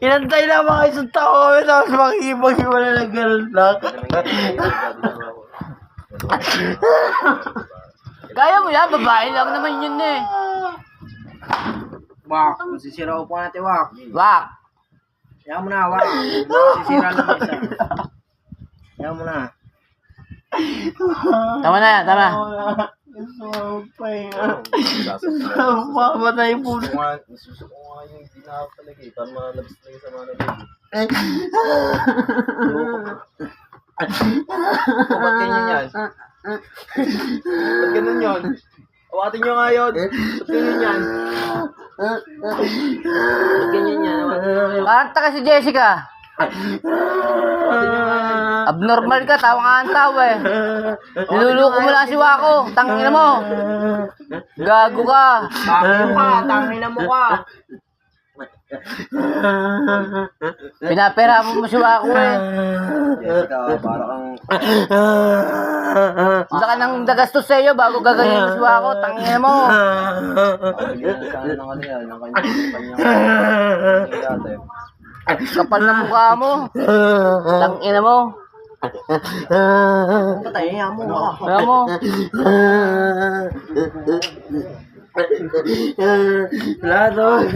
Inantay na mga isang tao kami, tapos makikipag-iwala na gano'n lang. Kaya mo yan, babae lang naman yun eh. Wak, masisira upo natin, Wak. Wak. Yan mo na, Wak. Masisira na isa. Yan mo na. Tama na yan, tama. Mamatay po. Isusuko nga yung dinahap talaga eh. Para malabas talaga sa mga nabili. Ba't ganyan yan? Ba't ganun yun? Awatin nyo nga yun. Ba't ganyan yan? Ba't ganyan yan? Awatin nyo nga yun. Kanta ka si Jessica. Awatin nyo nga yan. Abnormal ka, tawa nga ang tawa eh. Niluluko mo lang si Wako, tangina mo. Gago ka. Bakit ka? Tangin na mo ka. Pinapera mo si Wako eh. Jessica, para kang... Wala ka nang dagastos sa iyo bago gaganyan mo si Wako, tangina mo. Lagyan mo sana ng ano yan. Ng kanyang dati. Kapal na mukha mo. Tangina mo. Patay mo ka. Kaya mo. Wala to.